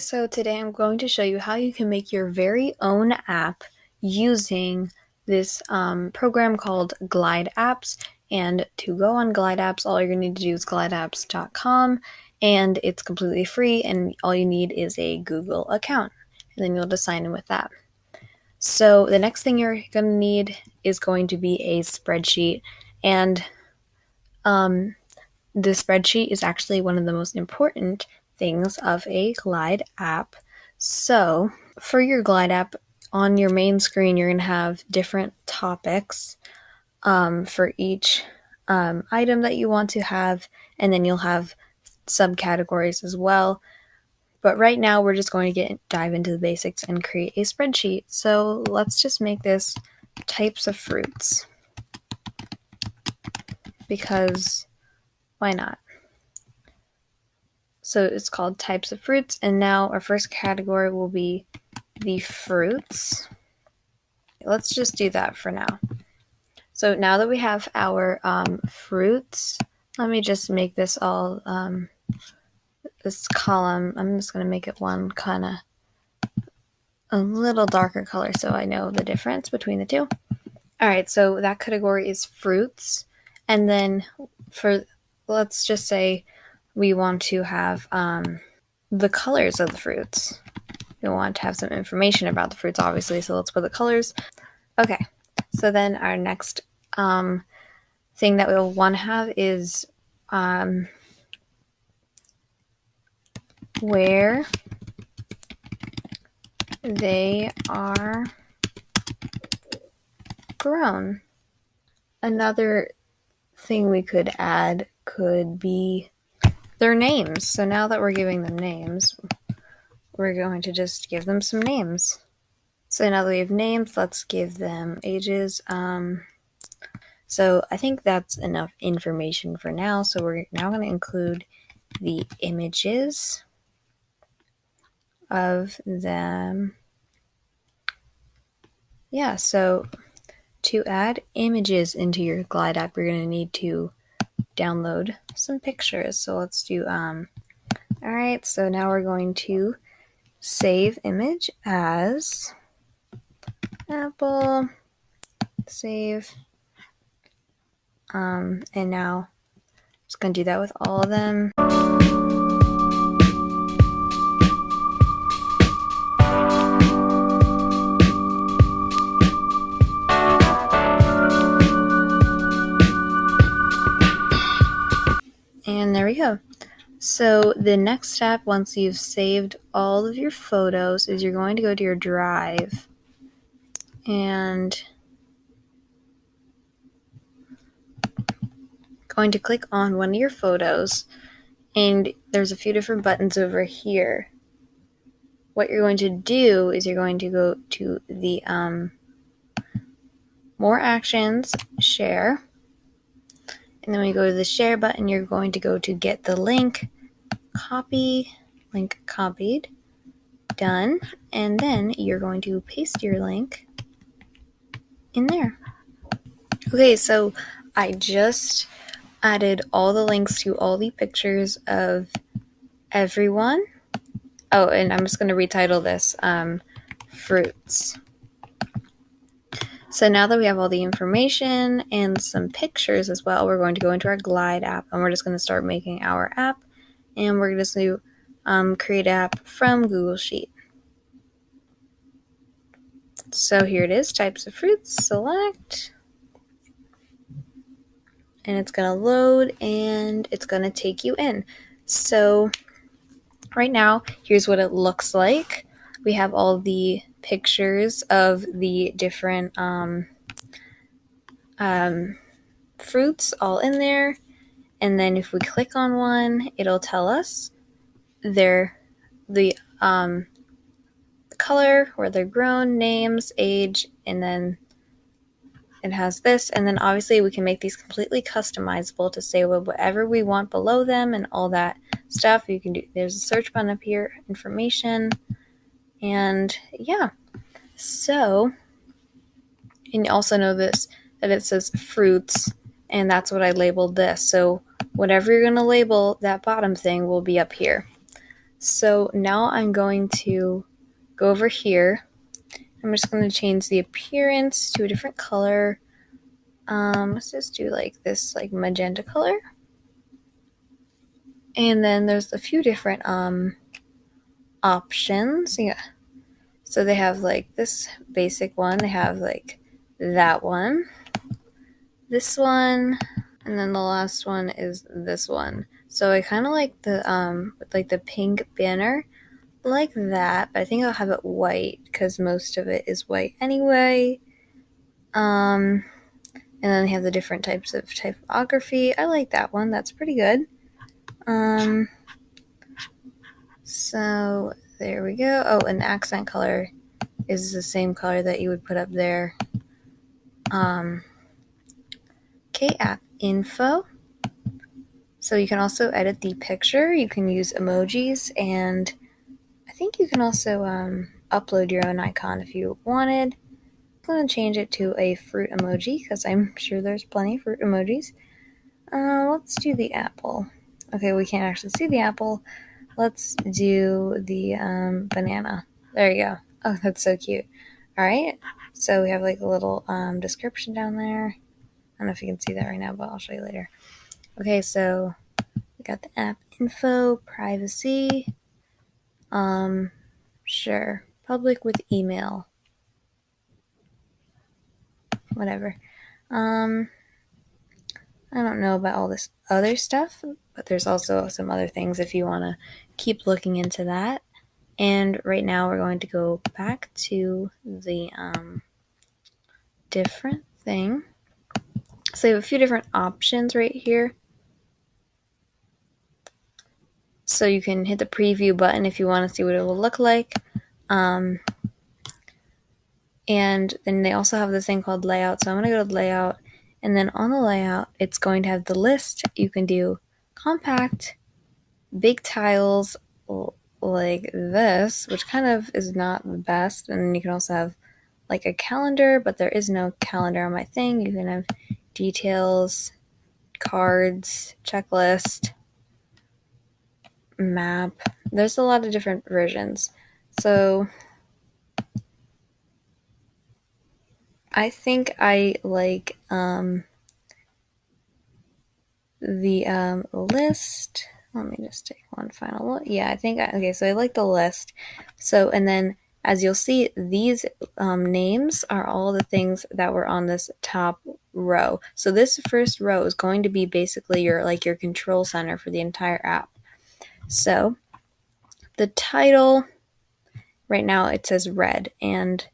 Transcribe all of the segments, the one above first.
So today I'm going to show you how you can make your very own app using this program called Glide Apps. And to go on Glide Apps, all you're going to need to do is glideappstutorial.com, and it's completely free, and all you need is a Google account, and then you'll just sign in with that. So the next thing you're going to need is going to be a spreadsheet, and the spreadsheet is actually one of the most important things of a Glide app. So for your Glide app, on your main screen, you're going to have different topics for each item that you want to have, and then you'll have subcategories as well. But right now, we're just going to dive into the basics and create a spreadsheet. So let's just make this types of fruits, because why not? So it's called types of fruits, and now our first category will be the fruits. Let's just do that for now. So now that we have our fruits, let me just make this all, this column, I'm just going to make it one kind of a little darker color so I know the difference between the two. Alright, so that category is fruits, and then let's just say we want to have the colors of the fruits. We want to have some information about the fruits, obviously, so let's put the colors. Okay, so then our next thing that we'll want to have is where they are grown. Another thing we could add could be their names. So now that we're giving them names, we're going to just give them some names. So now that we have names, let's give them ages. So I think that's enough information for now. So we're now going to include the images of them. Yeah, so to add images into your Glide app, you're going to need to download some pictures. So let's do, alright, so now we're going to save image as Apple, save, and now I'm just going to do that with all of them. And there we go. So the next step, once you've saved all of your photos, is you're going to go to your drive and going to click on one of your photos, and there's a few different buttons over here. What you're going to do is you're going to go to the more actions, share, and then when you go to the share button, you're going to go to get the link, copy, link copied, done, and then you're going to paste your link in there. Okay, so I just added all the links to all the pictures of everyone. Oh, and I'm just going to retitle this fruits. So now that we have all the information and some pictures as well, we're going to go into our Glide app, and we're just going to start making our app, and we're just going to create app from Google Sheet. So here it is, types of fruits, select, and it's going to load, and it's going to take you in. So right now, here's what it looks like. We have all the pictures of the different fruits all in there, and then if we click on one, it'll tell us the color, where they're grown, names, age, and then it has this, and then obviously we can make these completely customizable to say whatever we want below them and all that stuff. You can do, there's a search button up here, information, and yeah. So, and you also know that it says fruits, and that's what I labeled this. So whatever you're going to label, that bottom thing will be up here. So now I'm going to go over here. I'm just going to change the appearance to a different color. Let's just do like this like magenta color. And then there's a few different options. Yeah. So they have like this basic one, they have like that one, this one, and then the last one is this one. So I kind of like the pink banner like that, but I think I'll have it white because most of it is white anyway. And then they have the different types of typography. I like that one. That's pretty good. So there we go. Oh, and the accent color is the same color that you would put up there. Okay, app info. So you can also edit the picture. You can use emojis, and I think you can also upload your own icon if you wanted. I'm going to change it to a fruit emoji because I'm sure there's plenty of fruit emojis. Let's do the apple. Okay, we can't actually see the apple. Let's do the banana. There you go. Oh, that's so cute. All right, so we have like a little description down there. I don't know if you can see that right now, but I'll show you later. Okay, so we got the app info, privacy, sure, public with email, whatever. I don't know about all this other stuff, but there's also some other things if you want to keep looking into that. And right now we're going to go back to the different thing. So you have a few different options right here. So you can hit the preview button if you want to see what it will look like. And then they also have this thing called layout. So I'm going to go to layout. And then on the layout, it's going to have the list. You can do compact, big tiles like this, which kind of is not the best. And then you can also have like a calendar, but there is no calendar on my thing. You can have details, cards, checklist, map. There's a lot of different versions. So I think I like the list. Let me just take one final look. Yeah, I think okay, so I like the list. So, and then as you'll see, these names are all the things that were on this top row. So this first row is going to be basically your control center for the entire app. So the title, right now it says red, and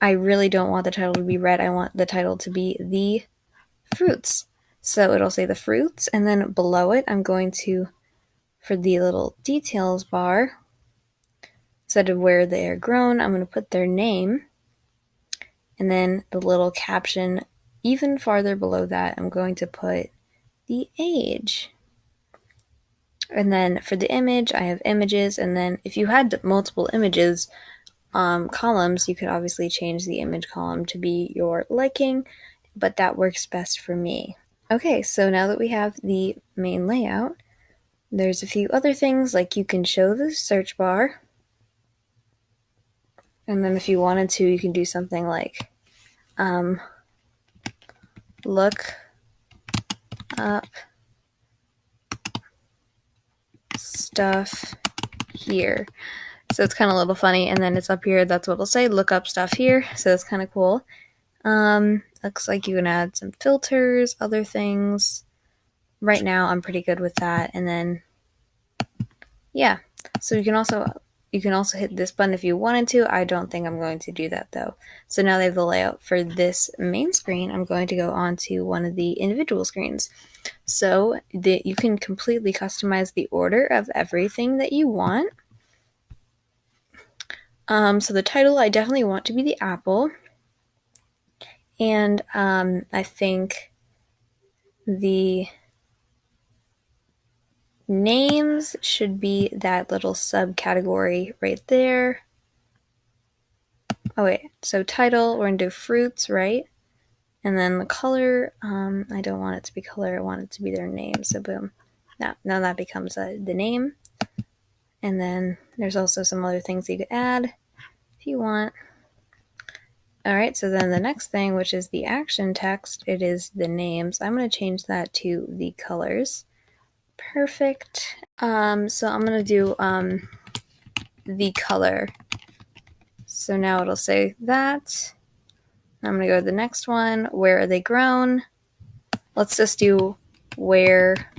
I really don't want the title to be red. I want the title to be the fruits. So it'll say the fruits, and then below it, I'm going to, for the little details bar, instead of where they are grown, I'm going to put their name, and then the little caption, even farther below that, I'm going to put the age. And then for the image, I have images, and then if you had multiple images, columns, you could obviously change the image column to be your liking, but that works best for me. Okay, so now that we have the main layout, there's a few other things, like you can show the search bar, and then if you wanted to, you can do something like look up stuff here. So it's kind of a little funny, and then it's up here, that's what it'll say, look up stuff here, so it's kind of cool. Looks like you can add some filters, other things. Right now I'm pretty good with that. And then yeah, so you can also hit this button if you wanted to. I don't think I'm going to do that though. So now they have the layout for this main screen. I'm going to go on to one of the individual screens. So you can completely customize the order of everything that you want. So the title I definitely want to be the apple. And I think the names should be that little subcategory right there. Oh wait, so title, we're gonna do fruits, right? And then the color, I don't want it to be color, I want it to be their name. So boom, now that becomes the name. And then there's also some other things you could add if you want. All right, so then the next thing, which is the action text, it is the names. I'm going to change that to the colors. Perfect. So I'm going to do the color. So now it'll say that. I'm going to go to the next one. Where are they grown? Let's just do where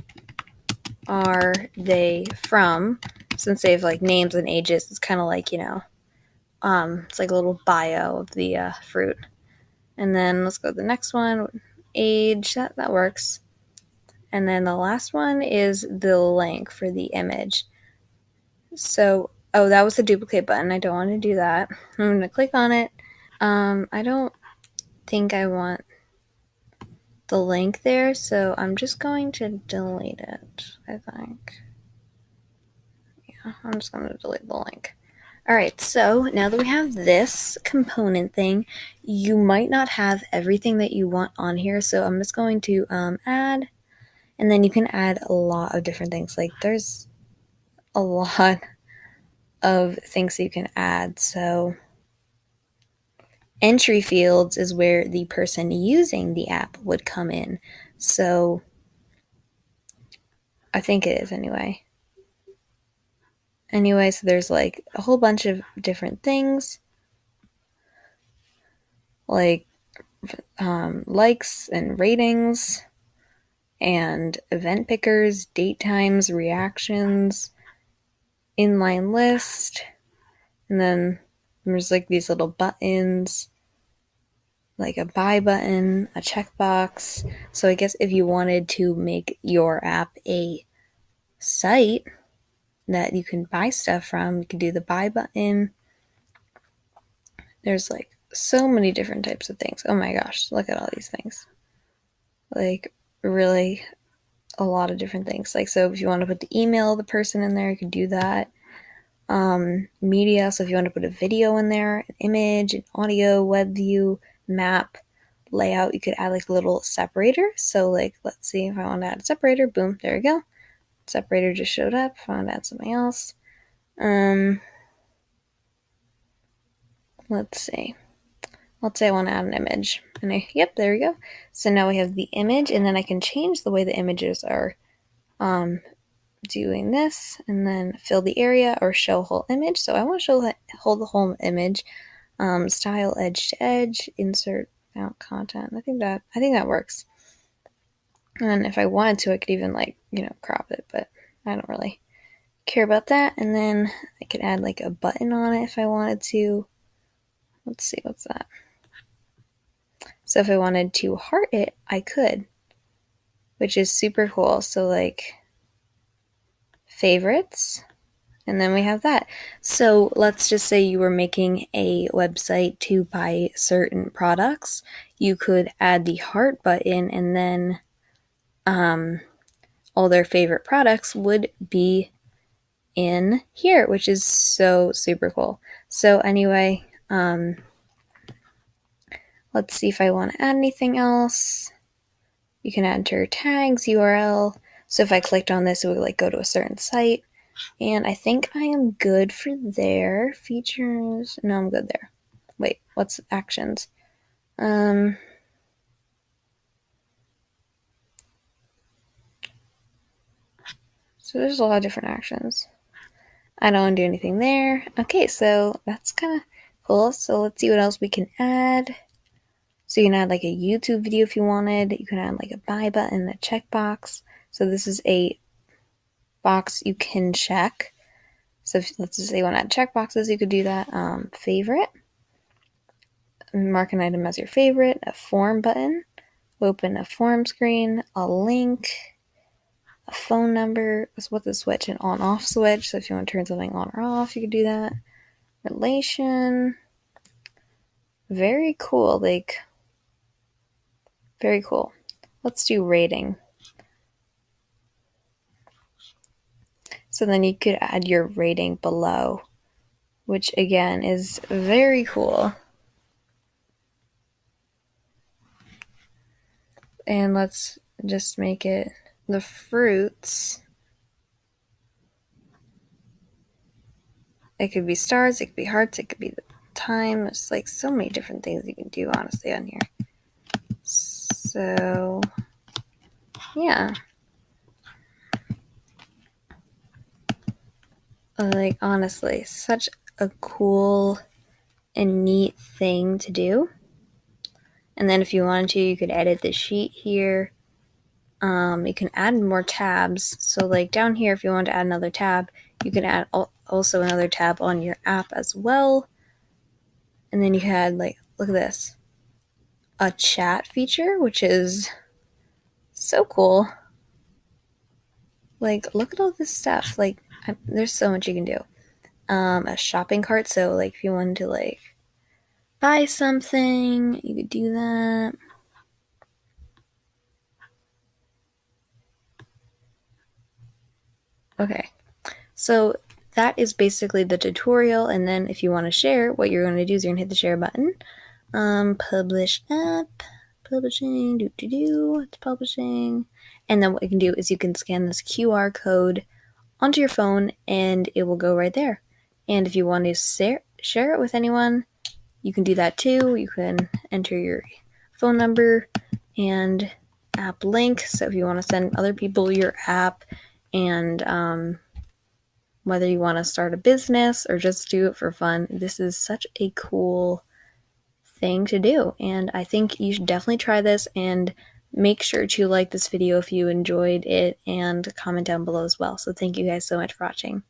are they from? Since they have like names and ages, it's kind of like, it's like a little bio of the fruit. And then let's go to the next one. Age, that works. And then the last one is the link for the image. So, that was the duplicate button. I don't want to do that. I'm going to click on it. I don't think I want the link there, so I'm just going to delete it, I think. Yeah, I'm just going to delete the link. All right, so now that we have this component thing, you might not have everything that you want on here, so I'm just going to add, and then you can add a lot of different things. Like there's a lot of things you can add. So entry fields is where the person using the app would come in. So I think it is anyway. So there's like a whole bunch of different things, like likes and ratings and event pickers, date times, reactions, inline list, and then there's like these little buttons, like a buy button, a checkbox. So I guess if you wanted to make your app a site that you can buy stuff from, you could do the buy button. There's like so many different types of things. Oh my gosh, look at all these things. Like really a lot of different things. Like, so if you want to put the email of the person in there, you could do that. Media, so if you want to put a video in there, an image, an audio, web view, map, layout, you could add like a little separator. So like, let's see if I want to add a separator, boom, there we go. Separator just showed up. If I want to add something else. Let's see. Let's say I want to add an image. And yep, there we go. So now we have the image, and then I can change the way the images are doing this, and then fill the area or show whole image. So I want to show the whole image. Style edge to edge, insert out content. I think that works. And if I wanted to, I could even like, crop it, but I don't really care about that. And then I could add like a button on it if I wanted to. Let's see, what's that? So if I wanted to heart it, I could, which is super cool. So like favorites, and then we have that. So let's just say you were making a website to buy certain products. You could add the heart button, and then all their favorite products would be in here, which is so super cool. So anyway, let's see if I want to add anything else. You can enter tags, URL. So if I clicked on this, it would like go to a certain site. And I think I am good for there. Features. No, I'm good there. Wait, what's actions? So there's a lot of different actions. I don't want to do anything there. Okay, so that's kind of cool. So let's see what else we can add. So you can add like a YouTube video if you wanted. You can add like a buy button, a checkbox. So this is a box you can check. So if, let's just say you want to add checkboxes, you could do that. Favorite. Mark an item as your favorite. A form button. Open a form screen. A link. A phone number. What's a switch? An on-off switch. So if you want to turn something on or off, you could do that. Relation. Very cool. Like, very cool. Let's do rating. So then you could add your rating below, which again is very cool. And let's just make it the fruits. It could be stars, it could be hearts, it could be the time. It's like so many different things you can do, honestly, on here. So, yeah. Like, honestly, such a cool and neat thing to do. And then if you wanted to, you could edit the sheet here. You can add more tabs. So like down here, if you want to add another tab, you can add also another tab on your app as well. And then you had like, look at this, a chat feature, which is so cool. Like, look at all this stuff. Like, there's so much you can do. A shopping cart. So like if you wanted to like buy something, you could do that. Okay, so that is basically the tutorial. And then if you want to share, what you're going to do is you're going to hit the share button. Publish app, publishing, it's publishing. And then what you can do is you can scan this QR code onto your phone and it will go right there. And if you want to share it with anyone, you can do that too. You can enter your phone number and app link. So if you want to send other people your app, and whether you want to start a business or just do it for fun, this is such a cool thing to do. And I think you should definitely try this, and make sure to like this video if you enjoyed it and comment down below as well. So thank you guys so much for watching.